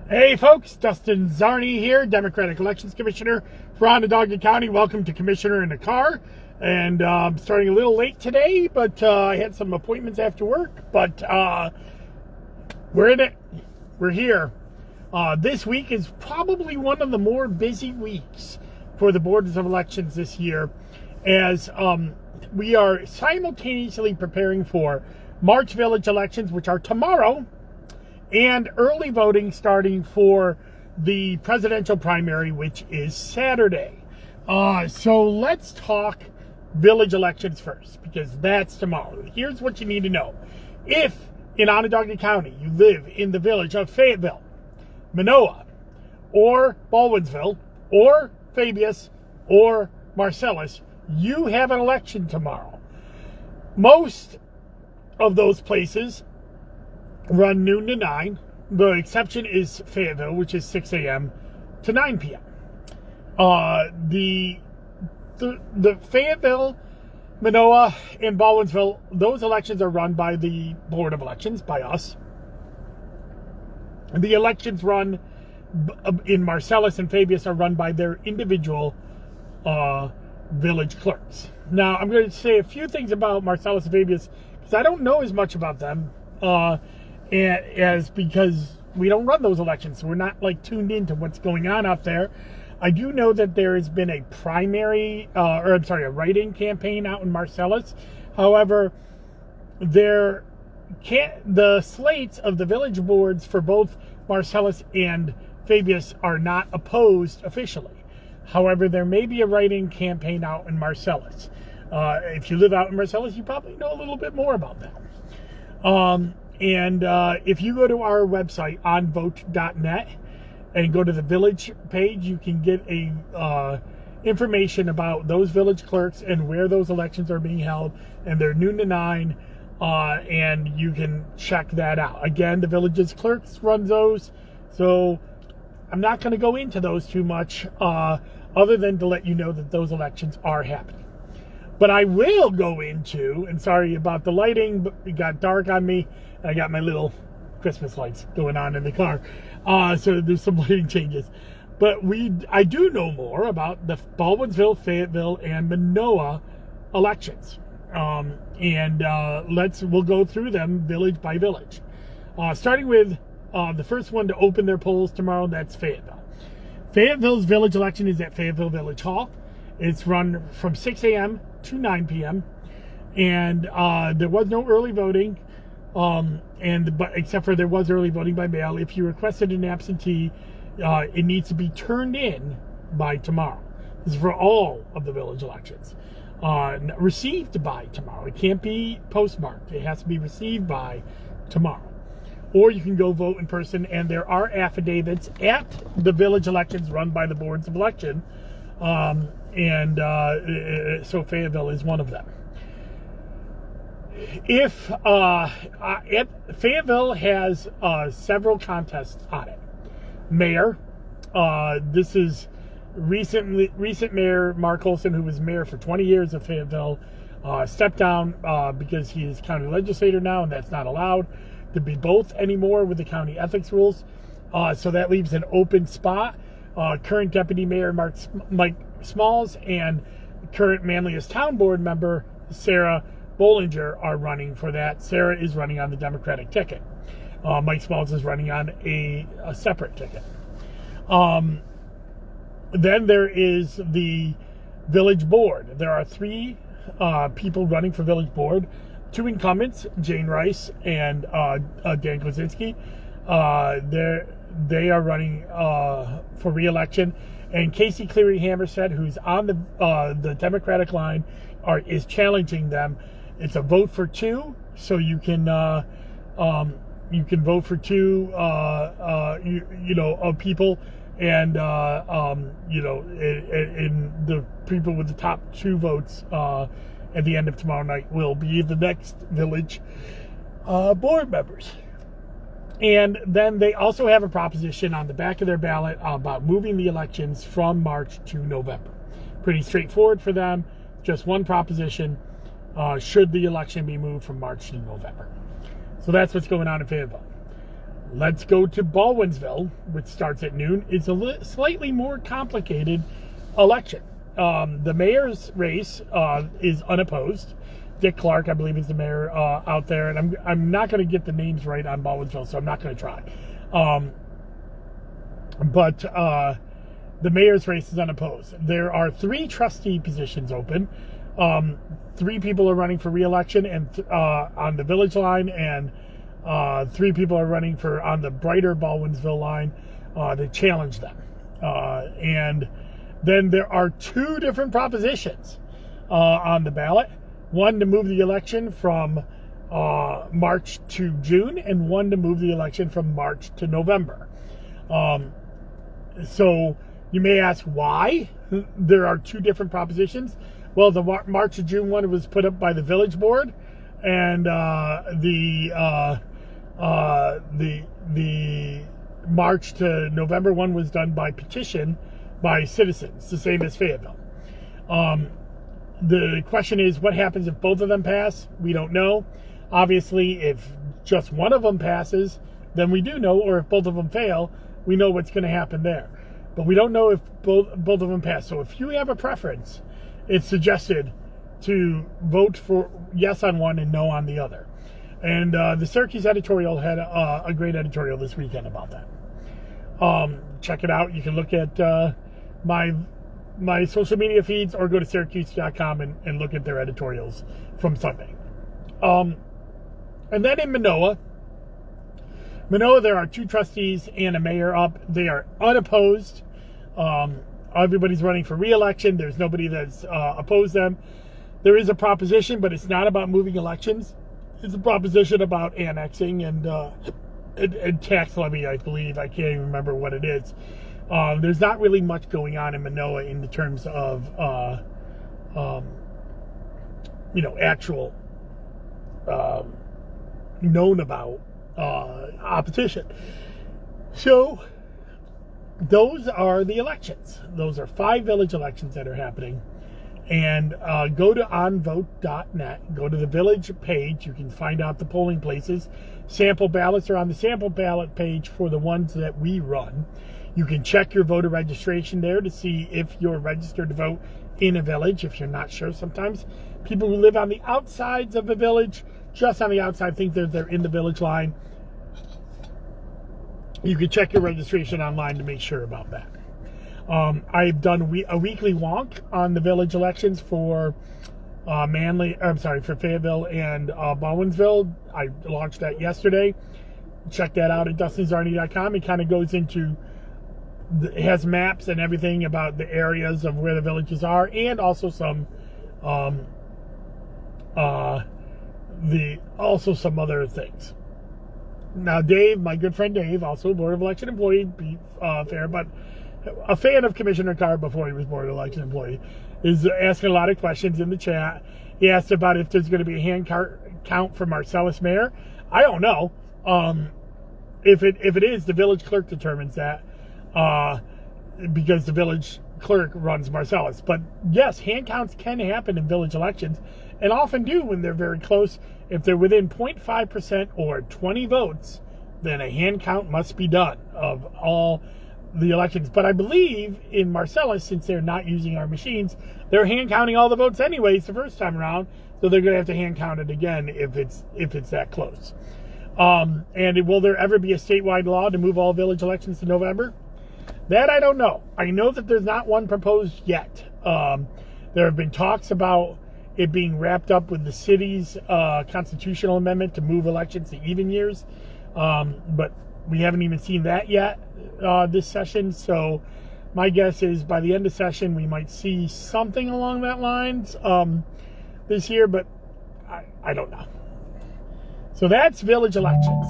Hey folks, Dustin Zarni here, Democratic Elections Commissioner for Onondaga County. Welcome to Commissioner in the Car. And I'm starting a little late today, but I had some appointments after work. But we're in it. We're here. This week is probably one of the more busy weeks for the boards of elections this year, as we are simultaneously preparing for March village elections, which are tomorrow, and early voting starting for the presidential primary, which is Saturday. So let's talk village elections first, because that's tomorrow. Here's what you need to know. If in Onondaga County you live in the village of Fayetteville, Minoa, or Baldwinsville, or Fabius, or Marcellus, you have an election tomorrow. Most of those places run noon to 9. The exception is Fayetteville, which is 6 a.m. to 9 p.m. The Fayetteville, Minoa, and Baldwinsville, those elections are run by the Board of Elections, by us. The elections run in Marcellus and Fabius are run by their individual village clerks. Now, I'm going to say a few things about Marcellus and Fabius, because I don't know as much about them. Because we don't run those elections, so we're not like tuned into what's going on out there. I do know that there has been a a write-in campaign out in Marcellus. However, the slates of the village boards for both Marcellus and Fabius are not opposed officially. However, there may be a write-in campaign out in Marcellus. If you live out in Marcellus, you probably know a little bit more about that. If you go to our website, onvote.net, and go to the village page, you can get information about those village clerks and where those elections are being held, and they're noon to 9, and you can check that out. Again, the village's clerks run those, so I'm not going to go into those too much, other than to let you know that those elections are happening. But I will go into, and sorry about the lighting, but it got dark on me. I got my little Christmas lights going on in the car. So there's some lighting changes. But I do know more about the Baldwinsville, Fayetteville, and Minoa elections. We'll go through them village by village. Starting with the first one to open their polls tomorrow, that's Fayetteville. Fayetteville's village election is at Fayetteville Village Hall. It's run from 6 a.m. to 9 p.m. And there was no early voting, except for there was early voting by mail. If you requested an absentee, it needs to be turned in by tomorrow. This is for all of the village elections. Received by tomorrow. It can't be postmarked. It has to be received by tomorrow. Or you can go vote in person, and there are affidavits at the village elections run by the boards of election. So Fayetteville is one of them. Fayetteville has several contests on it. Mayor, this is recent Mayor Mark Olson, who was mayor for 20 years of Fayetteville, stepped down because he is county legislator now, and that's not allowed to be both anymore with the county ethics rules. So that leaves an open spot. Current Deputy Mayor Mike Smalls and current Manlius Town Board member Sarah Bollinger are running for that. Sarah is running on the Democratic ticket. Mike Smalls is running on a separate ticket. Then there is the village board. There are 3 people running for village board. 2 incumbents, Jane Rice and Dan Kozinski. They are running for re-election. And Casey Cleary Hammerstead, who's on the Democratic line, is challenging them. It's a vote for 2, so you can vote for 2 of people, and the people with the top 2 votes at the end of tomorrow night will be the next village board members. And then they also have a proposition on the back of their ballot about moving the elections from March to November. Pretty straightforward for them. Just one proposition. Should the election be moved from March to November? So that's what's going on in Fayetteville. Let's go to Baldwinsville, which starts at noon. It's a slightly more complicated election. The mayor's race is unopposed. Dick Clark, I believe, is the mayor out there, and I'm not going to get the names right on Baldwinsville, so I'm not going to try. But the mayor's race is unopposed. There are 3 trustee positions open. 3 people are running for re-election and on the village line, and 3 people are running for on the brighter Baldwinsville line to challenge them. And then there are 2 different propositions on the ballot. One to move the election from March to June, and one to move the election from March to November. So you may ask why there are 2 different propositions. Well, the March to June one was put up by the village board, and the March to November one was done by petition by citizens, the same as Fayetteville. The question is, what happens if both of them pass? We don't know. Obviously, if just one of them passes, then we do know, or if both of them fail, we know what's going to happen there. But we don't know if both of them pass. So if you have a preference, it's suggested to vote for yes on one and no on the other. And the Syracuse editorial had a great editorial this weekend about that. Check it out. You can look at my social media feeds, or go to Syracuse.com and look at their editorials from Sunday. And then in Manoa, there are 2 trustees and a mayor up. They are unopposed. Everybody's running for re-election. There's nobody that's opposed them. There is a proposition, but it's not about moving elections. It's a proposition about annexing and tax levy, I believe. I can't even remember what it is. There's not really much going on in Manoa in the terms of, actual known about opposition. So those are the elections. Those are 5 village elections that are happening. And go to onvote.net, go to the village page. You can find out the polling places. Sample ballots are on the sample ballot page for the ones that we run. You can check your voter registration there to see if you're registered to vote in a village, if you're not sure. Sometimes people who live on the outsides of the village, just on the outside, think that they're in the village line. You can check your registration online to make sure about that. I've done a weekly wonk on the village elections for for Fayetteville and Baldwinsville. I launched that yesterday. Check that out at DustinZarny.com. It kind of goes into, it has maps and everything about the areas of where the villages are, and also some some other things. Now, Dave, my good friend Dave, also a Board of Election employee, be fair, but a fan of Commissioner Carr before he was Board of Election employee, is asking a lot of questions in the chat. He asked about if there's going to be a hand count for Marcellus mayor. I don't know. If it is, the village clerk determines that, because the village clerk runs Marcellus. But yes, hand counts can happen in village elections, and often do when they're very close. If they're within 0.5% or 20 votes, then a hand count must be done of all the elections. But I believe in Marcellus, since they're not using our machines, they're hand counting all the votes anyways the first time around, so they're going to have to hand count it again if it's that close. And will there ever be a statewide law to move all village elections to November? That I don't know. I know that there's not one proposed yet. There have been talks about it being wrapped up with the city's constitutional amendment to move elections to even years. But we haven't even seen that yet this session. So my guess is by the end of session, we might see something along that lines this year, but I don't know. So that's village elections.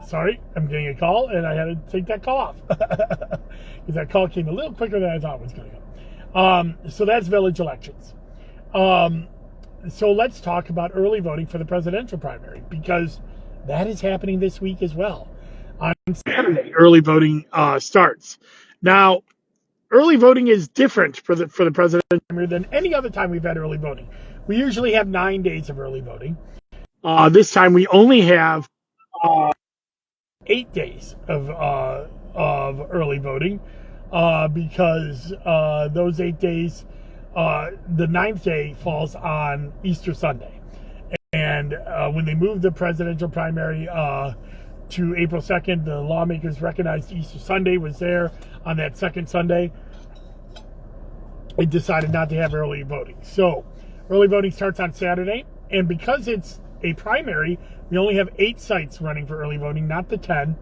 Sorry, I'm getting a call, and I had to take that call off. Because that call came a little quicker than I thought it was going to go. So that's village elections. So let's talk about early voting for the presidential primary, because that is happening this week as well. On Saturday, early voting starts. Now, early voting is different for the presidential primary than any other time we've had early voting. We usually have 9 days of early voting. This time we only have 8 days of early voting because those 8 days, the 9th day falls on Easter Sunday. And when they moved the presidential primary to April 2nd, the lawmakers recognized Easter Sunday was there on that second Sunday. They decided not to have early voting. So early voting starts on Saturday. And because it's a primary, we only have 8 sites running for early voting, not the 10.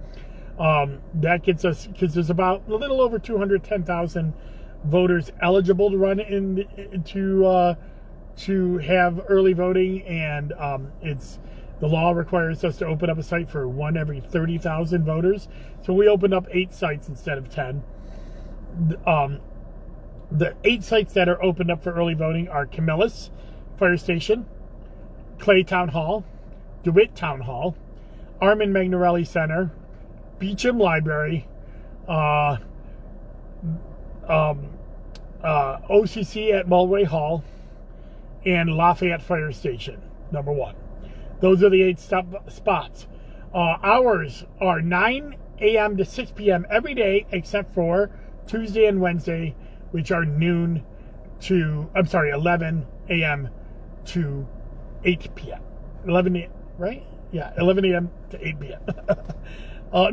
That gets us, because there's about a little over 210,000 voters eligible to run to have early voting, and the law requires us to open up a site for one every 30,000 voters. So we opened up 8 sites instead of 10. The 8 sites that are opened up for early voting are Camillus Fire Station, Clay Town Hall, DeWitt Town Hall, Armin Magnarelli Center, Beecham Library, OCC at Mulway Hall, and Lafayette Fire Station, number 1. Those are the 8 spots. Hours are 9 a.m. to 6 p.m. every day except for Tuesday and Wednesday, which are 11 a.m. to 8 p.m. 11 a.m., right? Yeah, 11 a.m. to 8 p.m.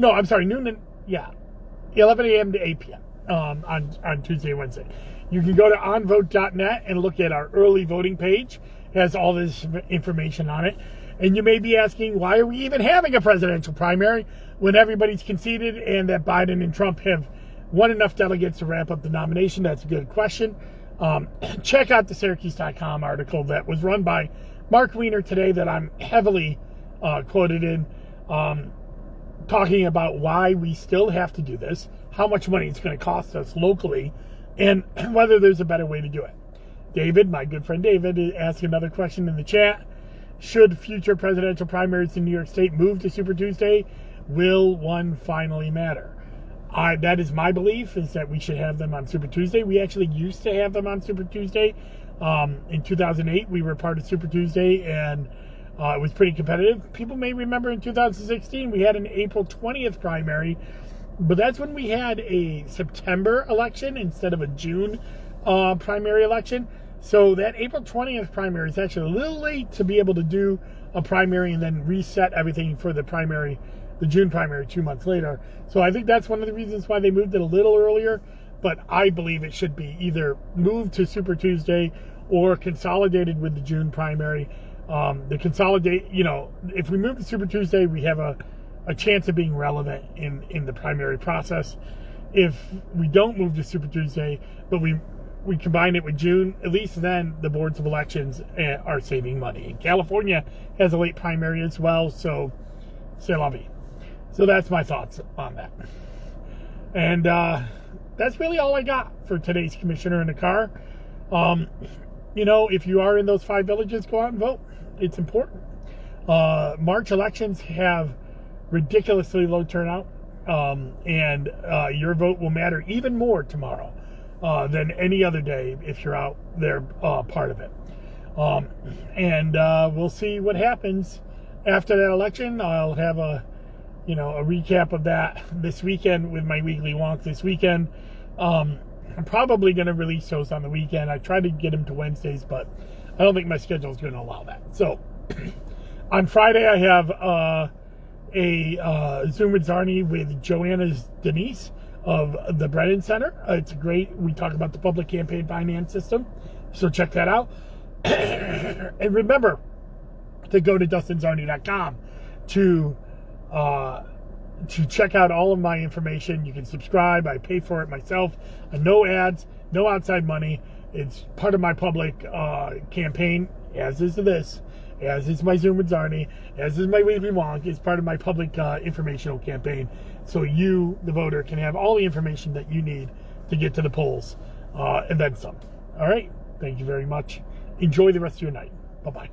No, I'm sorry, 11 a.m. to 8 p.m. On Tuesday and Wednesday. You can go to onvote.net and look at our early voting page. It has all this information on it. And you may be asking, why are we even having a presidential primary when everybody's conceded and that Biden and Trump have won enough delegates to wrap up the nomination? That's a good question. Check out the Syracuse.com article that was run by Mark Wiener today that I'm heavily quoted in, talking about why we still have to do this, how much money it's going to cost us locally, and whether there's a better way to do it. David, my good friend David, asked another question in the chat. Should future presidential primaries in New York State move to Super Tuesday? Will one finally matter? That is my belief, is that we should have them on Super Tuesday. We actually used to have them on Super Tuesday. In 2008, we were part of Super Tuesday, and it was pretty competitive. People may remember in 2016, we had an April 20th primary, but that's when we had a September election instead of a June primary election. So that April 20th primary is actually a little late to be able to do a primary and then reset everything for the primary, the June primary 2 months later. So I think that's one of the reasons why they moved it a little earlier, but I believe it should be either moved to Super Tuesday or consolidated with the June primary. If we move to Super Tuesday, we have a chance of being relevant in the primary process. If we don't move to Super Tuesday, but we combine it with June, at least then the boards of elections are saving money. And California has a late primary as well, so c'est la vie. So that's my thoughts on that. And that's really all I got for today's Commissioner in the Car. If you are in those 5 villages, go out and vote. It's important. March elections have ridiculously low turnout, and your vote will matter even more tomorrow than any other day if you're out there part of it. We'll see what happens after that election. I'll have a recap of that this weekend with my weekly wonk this weekend. I'm probably going to release those on the weekend. I tried to get them to Wednesdays, but I don't think my schedule is going to allow that. So on Friday, I have a Zoom with Zarni with Joanna Denise of the Brennan Center. It's great. We talk about the public campaign finance system. So check that out. And remember to go to DustinZarni.com to check out all of my information. You can subscribe. I pay for it myself. No ads, no outside money. It's part of my public campaign, as is this, as is my Zoom with Zarni, as is my weekly wonk. It's part of my public informational campaign. So you, the voter, can have all the information that you need to get to the polls and then some. All right. Thank you very much. Enjoy the rest of your night. Bye-bye.